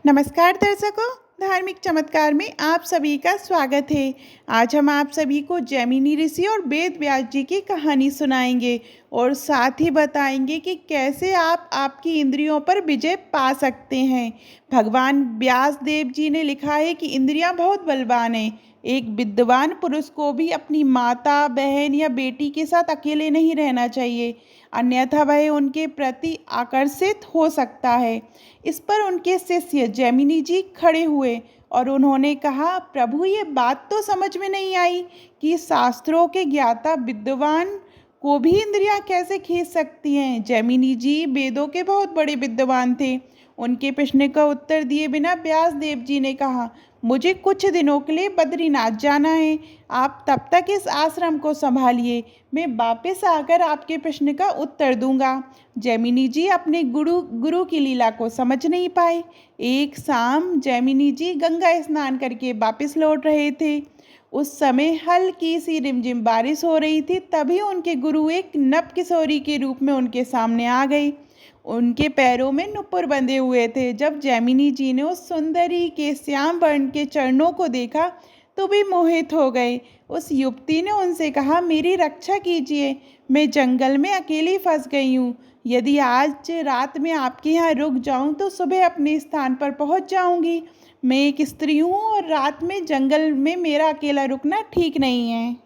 नमस्कार दर्शकों, धार्मिक चमत्कार में आप सभी का स्वागत है। आज हम आप सभी को जैमिनी ऋषि और वेद व्यास जी की कहानी सुनाएंगे और साथ ही बताएंगे कि कैसे आप आपकी इंद्रियों पर विजय पा सकते हैं। भगवान व्यास देव जी ने लिखा है कि इंद्रियां बहुत बलवान हैं। एक विद्वान पुरुष को भी अपनी माता, बहन या बेटी के साथ अकेले नहीं रहना चाहिए, अन्यथा वह उनके प्रति आकर्षित हो सकता है। इस पर उनके शिष्य जैमिनी जी खड़े हुए और उन्होंने कहा, प्रभु ये बात तो समझ में नहीं आई कि शास्त्रों के ज्ञाता विद्वान को भी इंद्रियां कैसे खींच सकती हैं। जैमिनी जी वेदों के बहुत बड़े विद्वान थे। उनके प्रश्न का उत्तर दिए बिना व्यास देव जी ने कहा, मुझे कुछ दिनों के लिए बद्रीनाथ जाना है। आप तब तक इस आश्रम को संभालिए, मैं वापस आकर आपके प्रश्न का उत्तर दूंगा। जैमिनी जी अपने गुरु की लीला को समझ नहीं पाए। एक शाम जैमिनी जी गंगा स्नान करके वापस लौट रहे थे। उस समय हल्की सी रिमझिम बारिश हो रही थी। तभी उनके गुरु एक नव किशोरी के रूप में उनके सामने आ गई। उनके पैरों में नुपुर बंधे हुए थे। जब जैमिनी जी ने उस सुंदरी के श्याम वर्ण के चरणों को देखा तो भी मोहित हो गए। उस युवती ने उनसे कहा, मेरी रक्षा कीजिए, मैं जंगल में अकेली फंस गई हूँ। यदि आज रात में आपके यहाँ रुक जाऊँ तो सुबह अपने स्थान पर पहुँच जाऊँगी। मैं एक स्त्री हूँ और रात में जंगल में मेरा अकेला रुकना ठीक नहीं है।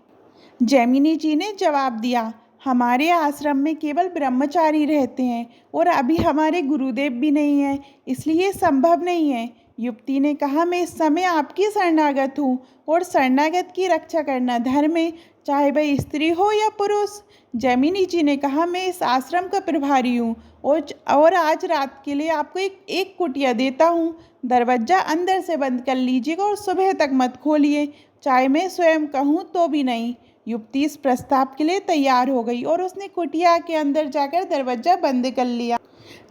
जैमिनी जी ने जवाब दिया, हमारे आश्रम में केवल ब्रह्मचारी रहते हैं और अभी हमारे गुरुदेव भी नहीं हैं, इसलिए संभव नहीं है। युवती ने कहा, मैं इस समय आपकी शरणागत हूँ और शरणागत की रक्षा करना धर्म है, चाहे वह स्त्री हो या पुरुष। जैमिनी जी ने कहा, मैं इस आश्रम का प्रभारी हूँ और आज रात के लिए आपको एक कुटिया देता हूँ। दरवाजा अंदर से बंद कर लीजिएगा और सुबह तक मत खोलिए, चाहे मैं स्वयं कहूँ तो भी नहीं। युवती इस प्रस्ताव के लिए तैयार हो गई और उसने कुटिया के अंदर जाकर दरवाजा बंद कर लिया।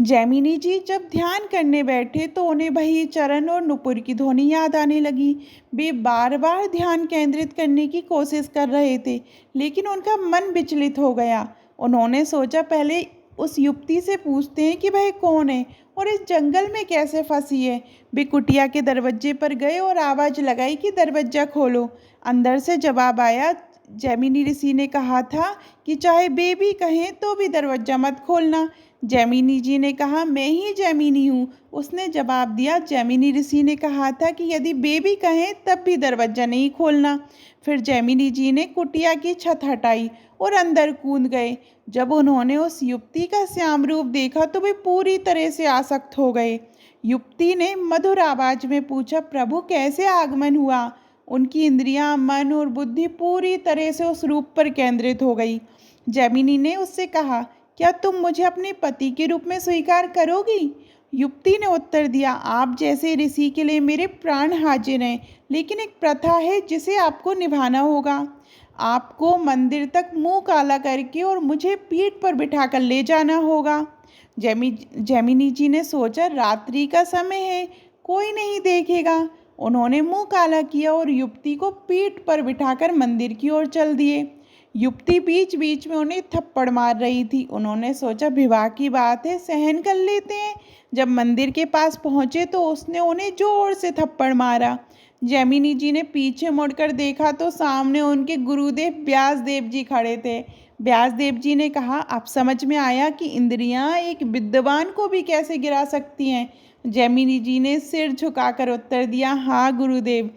जैमिनी जी जब ध्यान करने बैठे तो उन्हें वही चरण और नुपुर की ध्वनि याद आने लगी। वे बार बार ध्यान केंद्रित करने की कोशिश कर रहे थे, लेकिन उनका मन विचलित हो गया। उन्होंने सोचा, पहले उस युवती से पूछते हैं कि वह कौन है और इस जंगल में कैसे फंसी है। वे कुटिया के दरवाजे पर गए और आवाज़ लगाई कि दरवाजा खोलो। अंदर से जवाब आया, जैमिनी ऋषि ने कहा था कि चाहे बेबी कहें तो भी दरवाजा मत खोलना। जैमिनी जी ने कहा, मैं ही जैमिनी हूँ, उसने जवाब दिया। जैमिनी ऋषि ने कहा था कि यदि बेबी कहें तब भी दरवाजा नहीं खोलना। फिर जैमिनी जी ने कुटिया की छत हटाई और अंदर कूद गए। जब उन्होंने उस युवती का श्याम रूप देखा तो वे पूरी तरह से आसक्त हो गए। युवती ने मधुर आवाज में पूछा, प्रभु कैसे आगमन हुआ। उनकी इंद्रियां, मन और बुद्धि पूरी तरह से उस रूप पर केंद्रित हो गई। जैमिनी ने उससे कहा, क्या तुम मुझे अपने पति के रूप में स्वीकार करोगी। युवती ने उत्तर दिया, आप जैसे ऋषि के लिए मेरे प्राण हाजिर हैं, लेकिन एक प्रथा है जिसे आपको निभाना होगा। आपको मंदिर तक मुंह काला करके और मुझे पीठ पर बिठाकर ले जाना होगा। जैमिनी जी ने सोचा, रात्रि का समय है, कोई नहीं देखेगा। उन्होंने मुंह काला किया और युवती को पीठ पर बिठाकर मंदिर की ओर चल दिए। युवती बीच बीच में उन्हें थप्पड़ मार रही थी। उन्होंने सोचा, विवाह की बात है, सहन कर लेते हैं। जब मंदिर के पास पहुंचे तो उसने उन्हें जोर से थप्पड़ मारा। जैमिनी जी ने पीछे मुड़कर देखा तो सामने उनके गुरुदेव व्यास देव जी खड़े थे। व्यास देव जी ने कहा, अब समझ में आया कि इंद्रियां एक विद्वान को भी कैसे गिरा सकती हैं। जैमिनी जी ने सिर झुकाकर उत्तर दिया, हाँ गुरुदेव,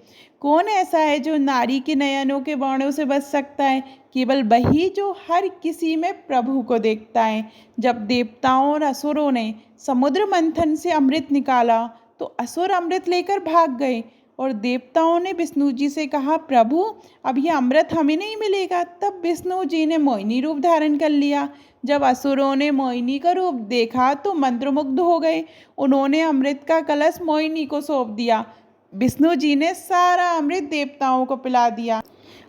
कौन ऐसा है जो नारी के नयनों के बाणों से बच सकता है। केवल वही जो हर किसी में प्रभु को देखता है। जब देवताओं और असुरों ने समुद्र मंथन से अमृत निकाला तो असुर अमृत लेकर भाग गए और देवताओं ने विष्णु जी से कहा, प्रभु अब यह अमृत हमें नहीं मिलेगा। तब विष्णु जी ने मोहिनी रूप धारण कर लिया। जब असुरों ने मोहिनी का रूप देखा तो मंत्रमुग्ध हो गए। उन्होंने अमृत का कलश मोहिनी को सौंप दिया। विष्णु जी ने सारा अमृत देवताओं को पिला दिया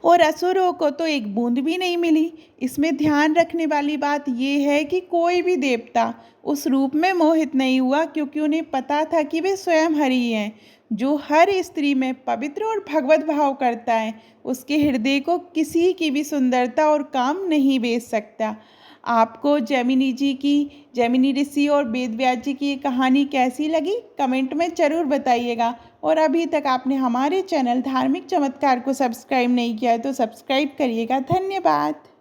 और असुरों को तो एक बूंद भी नहीं मिली। इसमें ध्यान रखने वाली बात यह है कि कोई भी देवता उस रूप में मोहित नहीं हुआ, क्योंकि उन्हें पता था कि वे स्वयं हरि हैं। जो हर स्त्री में पवित्र और भगवत भाव करता है, उसके हृदय को किसी की भी सुंदरता और काम नहीं बेच सकता। आपको जेमिनी ऋषि और वेद व्यास जी की ये कहानी कैसी लगी, कमेंट में ज़रूर बताइएगा। और अभी तक आपने हमारे चैनल धार्मिक चमत्कार को सब्सक्राइब नहीं किया है तो सब्सक्राइब करिएगा। धन्यवाद।